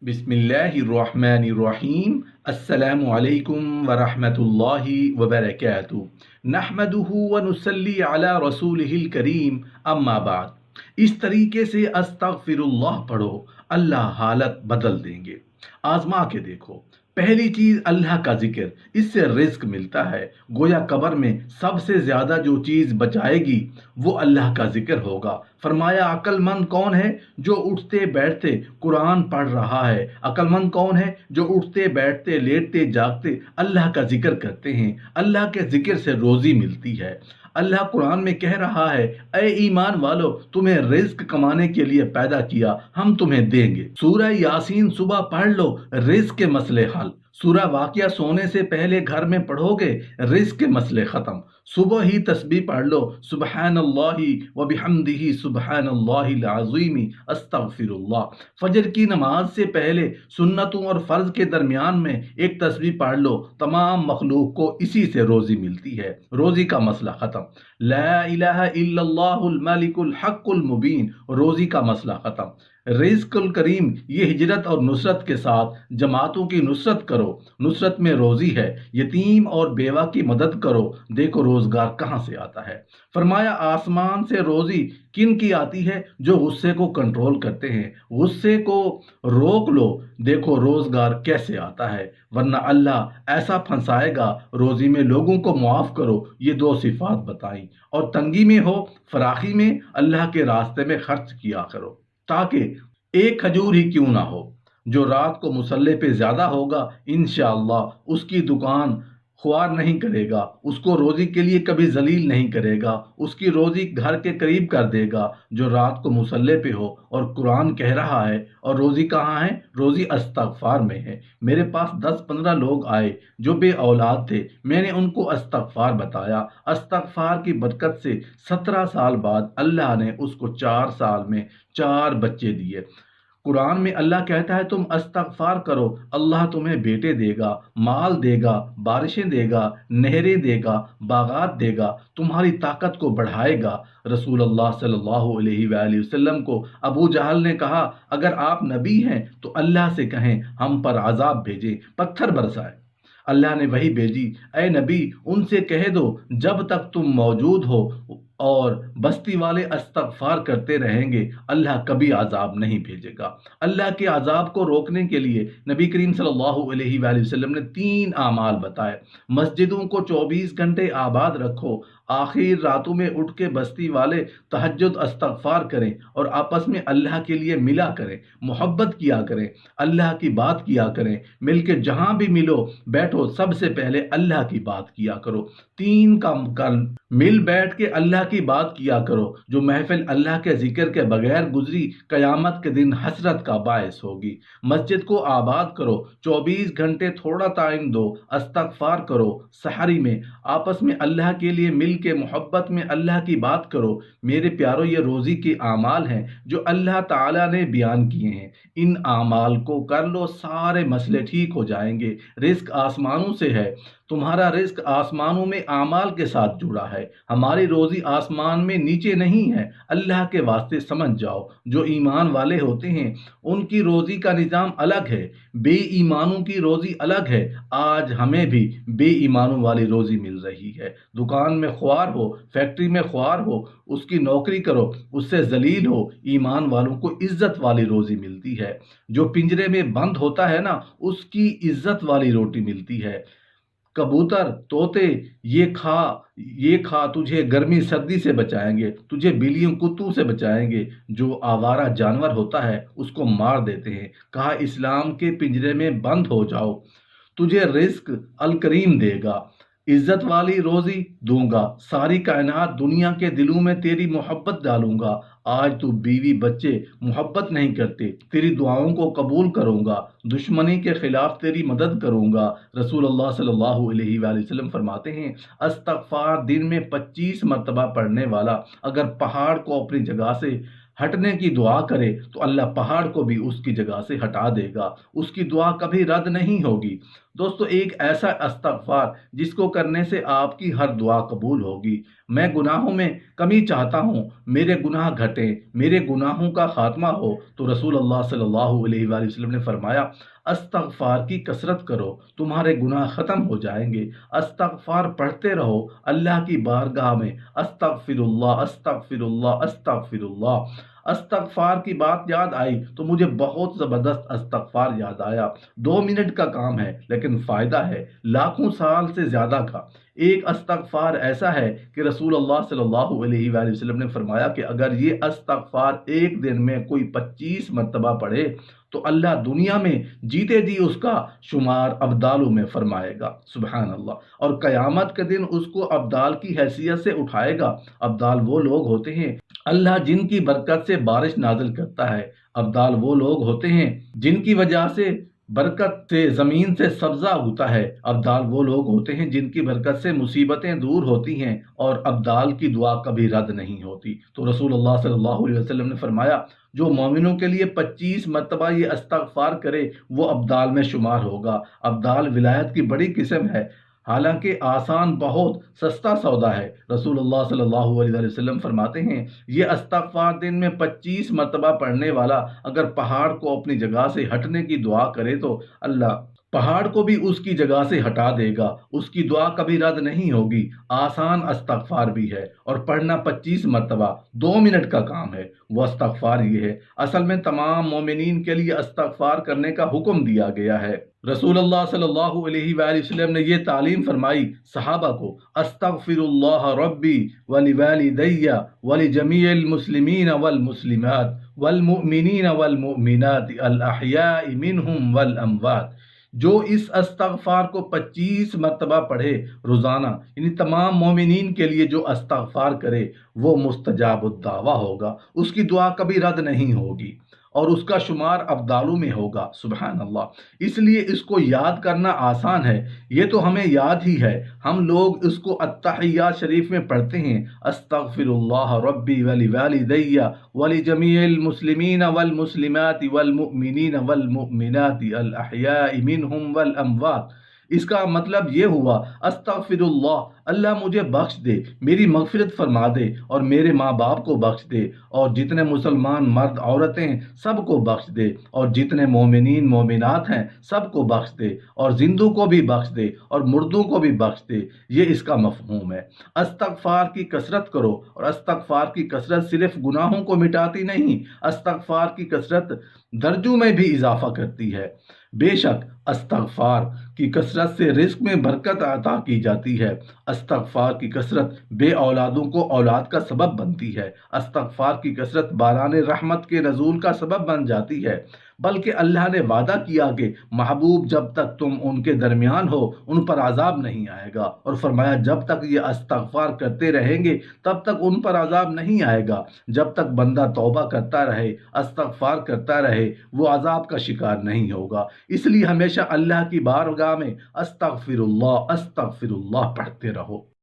बिस्मिल्लाहिर्रहमानिर्रहीम। अस्सलामु अलैकुम वरहमतुल्लाहि वबरकातुहू। नहमदुहु व नुसल्ली अला रसूलिहिल करीम, अम्मा बाद। इस तरीके से अस्तगफिरुल्लाह पढ़ो, अल्लाह हालत बदल देंगे। आजमा के देखो। पहली चीज अल्लाह का जिक्र, इससे रिस्क मिलता है। गोया कब्र में सबसे ज्यादा जो चीज बचाएगी वो अल्लाह का जिक्र होगा। फरमाया अक्लमंद कौन है जो उठते बैठते कुरान पढ़ रहा है। अक्लमंद कौन है जो उठते बैठते लेटते जागते अल्लाह का जिक्र करते हैं। अल्लाह के जिक्र से रोजी मिलती है। अल्लाह कुरान में कह रहा है, ए ईमान वालो, तुम्हें रिज्क कमाने के लिए पैदा किया, हम तुम्हें देंगे। सूरह यासीन सुबह पढ़ लो, रिज्क के मसले हल। सूरह वाकिया सोने से पहले घर में पढ़ोगे, रिज्क के मसले खत्म। सुबह ही तस्बीह पढ़ लो, सुबहानल्लाहि व बिहम्दिही सुबहानल्लाहिल अज़ीम अस्तगफिरुल्लाह। फजर की नमाज से पहले सुन्नतों और फर्ज के दरमियान में एक तस्बीह पढ़ लो। तमाम मखलूक को इसी से रोजी मिलती है, रोजी का मसला खत्म। ला इलाहा इल्लल्लाहुल मलिकुल हक्कुल मुबीन, रोजी का मसला खत्म। रिज़्कुल करीम, ये हिजरत और नुसरत के साथ जमातों की नुसरत करो। नुसरत में रोजी है। यतीम और बेवा की मदद करो, देखो रोजगार कहाँ से आता है। फरमाया आसमान से रोजी किन की आती है? जो गुस्से को कंट्रोल करते हैं। गुस्से को रोक लो, देखो रोजगार कैसे आता है। वरना अल्लाह ऐसा फंसाएगा। रोजी में लोगों को मुआफ करो, ये दो सिफात बताई। और तंगी में हो, फराखी में अल्लाह के रास्ते में खर्च किया करो, ताकि एक खजूर ही क्यों ना हो। जो रात को मुसल्ले पे ज्यादा होगा, इंशाअल्लाह उसकी दुकान खुआर नहीं करेगा, उसको रोजी के लिए कभी जलील नहीं करेगा, उसकी रोजी घर के करीब कर देगा। जो रात को मुसल्ले पे हो, और कुरान कह रहा है, और रोजी कहाँ है? रोजी अस्तगफार में है। मेरे पास 10-15 लोग आए जो बे औलाद थे, मैंने उनको अस्तगफार बताया। अस्तगफार की बरकत से 17 साल बाद अल्लाह ने उसको 4 साल में 4 बच्चे दिए। कुरान में अल्लाह कहता है, तुम अस्तगफार करो, अल्लाह तुम्हें बेटे देगा, माल देगा, बारिशें देगा, नहरें देगा, बागात देगा, तुम्हारी ताकत को बढ़ाएगा। रसूल अल्लाह सल्लल्लाहु अलैहि वसल्लम को अबू जहल ने कहा, अगर आप नबी हैं तो अल्लाह से कहें हम पर अजाब भेजे, पत्थर बरसाए। अल्लाह ने वही भेजी, ए नबी उनसे कह दो जब तक तुम मौजूद हो और बस्ती वाले अस्तगफार करते रहेंगे, अल्लाह कभी अजाब नहीं भेजेगा। अल्लाह के अजाब को रोकने के लिए नबी करीम सल्लल्लाहु अलैहि वसल्लम ने 3 आमाल बताए। मस्जिदों को 24 घंटे आबाद रखो, आखिर रातों में उठ के बस्ती वाले तहज्जुद अस्तगफार करें और आपस में अल्लाह के लिए मिला करें, मोहब्बत किया करें, अल्लाह की बात किया करें। मिलके जहां भी मिलो बैठो, सबसे पहले अल्लाह की बात किया करो। 3 काम कर मिल बैठ के अल्लाह की बात किया करो। जो महफिल अल्लाह के जिक्र के बगैर गुजरी, कयामत के दिन हसरत का बायस होगी। मस्जिद को आबाद करो, 24 घंटे थोड़ा टाइम दो, अस्तगफार करो। सहरी में आपस में अल्लाह के लिए मिल के मोहब्बत में अल्लाह की बात करो। मेरे प्यारो, ये रोज़ी के आमाल हैं जो अल्लाह ताला ने बयान किए हैं। इन आमाल को कर लो, सारे मसले ठीक हो जाएंगे। रिस्क आसमानों से है, तुम्हारा रिस्क आसमानों में आमाल के साथ जुड़ा है। हमारी रोजी आसमान में नीचे नहीं है। अल्लाह के वास्ते समझ जाओ, जो ईमान वाले होते हैं उनकी रोजी का निज़ाम अलग है, बेईमानों की रोजी अलग है। आज हमें भी बेईमानों वाली रोजी मिल रही है। दुकान में ख्वार हो, फैक्ट्री में ख्वार हो, उसकी नौकरी करो, उससे जलील हो। ईमान वालों को इज्जत वाली रोजी मिलती है। जो पिंजरे में बंद होता है ना, उसकी इज्जत वाली रोटी मिलती है। कबूतर, तोते, ये खा तुझे गर्मी सर्दी से बचाएंगे, तुझे बिल्लियों कुत्तों से बचाएंगे। जो आवारा जानवर होता है उसको मार देते हैं। कहा इस्लाम के पिंजरे में बंद हो जाओ, तुझे रिस्क अल करीम देगा, इज्जत वाली रोजी दूंगा, सारी कायनात दुनिया के दिलों में तेरी मोहब्बत डालूंगा। आज तू बीवी बच्चे मोहब्बत नहीं करते, तेरी दुआओं को कबूल करूंगा, दुश्मनी के खिलाफ तेरी मदद करूंगा। रसूल अल्लाह सल्लल्लाहु अलैहि वसल्लम फरमाते हैं, अस्तगफार दिन में 25 मरतबा पढ़ने वाला अगर पहाड़ को अपनी जगह से ہٹنے کی دعا کرے تو اللہ پہاڑ کو بھی اس کی جگہ سے ہٹا دے گا، اس کی دعا کبھی رد نہیں ہوگی۔ دوستو، ایک ایسا استغفار جس کو کرنے سے آپ کی ہر دعا قبول ہوگی۔ میں گناہوں میں کمی چاہتا ہوں، میرے گناہ گھٹیں، میرے گناہوں کا خاتمہ ہو، تو رسول اللہ صلی اللہ علیہ وآلہ وسلم نے فرمایا استغفار کی کثرت کرو، تمہارے گناہ ختم ہو جائیں گے۔ استغفار پڑھتے رہو اللہ کی بارگاہ میں، استغفر اللہ استغفر اللہ استغفر اللہ۔ استغفار کی بات یاد آئی تو مجھے بہت زبردست استغفار یاد آیا۔ 2 منٹ کا کام ہے لیکن فائدہ ہے لاکھوں سال سے زیادہ کا۔ ایک استغفار ایسا ہے کہ رسول اللہ صلی اللہ علیہ وآلہ وسلم نے فرمایا کہ اگر یہ استغفار ایک دن میں کوئی 25 مرتبہ پڑھے تو اللہ دنیا میں جیتے جی اس کا شمار ابدالوں میں فرمائے گا، سبحان اللہ، اور قیامت کے دن اس کو ابدال کی حیثیت سے اٹھائے گا۔ ابدال وہ لوگ ہوتے ہیں اللہ جن کی برکت سے بارش نازل کرتا ہے، ابدال وہ لوگ ہوتے ہیں جن کی وجہ سے برکت سے زمین سے سبزہ ہوتا ہے، ابدال وہ لوگ ہوتے ہیں جن کی برکت سے مصیبتیں دور ہوتی ہیں، اور ابدال کی دعا کبھی رد نہیں ہوتی۔ تو رسول اللہ صلی اللہ علیہ وسلم نے فرمایا جو مومنوں کے لیے 25 مرتبہ یہ استغفار کرے وہ ابدال میں شمار ہوگا۔ ابدال ولایت کی بڑی قسم ہے، حالانکہ آسان بہت سستا سودا ہے۔ رسول اللہ صلی اللہ علیہ وآلہ وسلم فرماتے ہیں یہ استغفار دن میں 25 مرتبہ پڑھنے والا اگر پہاڑ کو اپنی جگہ سے ہٹنے کی دعا کرے تو اللہ پہاڑ کو بھی اس کی جگہ سے ہٹا دے گا، اس کی دعا کبھی رد نہیں ہوگی۔ آسان استغفار بھی ہے اور پڑھنا 25 مرتبہ 2 منٹ کا کام ہے۔ وہ استغفار یہ ہے، اصل میں تمام مومنین کے لیے استغفار کرنے کا حکم دیا گیا ہے۔ رسول اللہ صلی اللہ علیہ وآلہ وسلم نے یہ تعلیم فرمائی صحابہ کو، استغفر اللہ ربی ولوالدی ولجمیع المسلمین والمسلمات والمؤمنین والمؤمنات الاحیاء منہم والاموات۔ جو اس استغفار کو 25 مرتبہ پڑھے روزانہ، یعنی تمام مومنین کے لیے جو استغفار کرے وہ مستجاب الدعویٰ ہوگا، اس کی دعا کبھی رد نہیں ہوگی اور اس کا شمار ابدالوں میں ہوگا، سبحان اللہ۔ اس لیے اس کو یاد کرنا آسان ہے، یہ تو ہمیں یاد ہی ہے، ہم لوگ اس کو التحیات شریف میں پڑھتے ہیں، استغفر اللہ ربی ولوالدی ولجمیع المسلمین والمسلمات والمؤمنین والمؤمنات الاحیاء منہم والاموات۔ اس کا مطلب یہ ہوا استغفر اللہ، اللہ مجھے بخش دے، میری مغفرت فرما دے اور میرے ماں باپ کو بخش دے، اور جتنے مسلمان مرد عورتیں سب کو بخش دے، اور جتنے مومنین مومنات ہیں سب کو بخش دے، اور زندوں کو بھی بخش دے اور مردوں کو بھی بخش دے۔ یہ اس کا مفہوم ہے۔ استغفار کی کثرت کرو، اور استغفار کی کثرت صرف گناہوں کو مٹاتی نہیں، استغفار کی کثرت درجوں میں بھی اضافہ کرتی ہے۔ بے شک استغفار کی کثرت سے رزق میں برکت عطا کی جاتی ہے، استغفار کی کثرت بے اولادوں کو اولاد کا سبب بنتی ہے، استغفار کی کثرت باران رحمت کے نزول کا سبب بن جاتی ہے، بلکہ اللہ نے وعدہ کیا کہ محبوب جب تک تم ان کے درمیان ہو ان پر عذاب نہیں آئے گا، اور فرمایا جب تک یہ استغفار کرتے رہیں گے تب تک ان پر عذاب نہیں آئے گا۔ جب تک بندہ توبہ کرتا رہے، استغفار کرتا رہے، وہ عذاب کا شکار نہیں ہوگا۔ اس لیے ہمیشہ اللہ کی بارگاہ میں استغفر اللہ پڑھتے رہو۔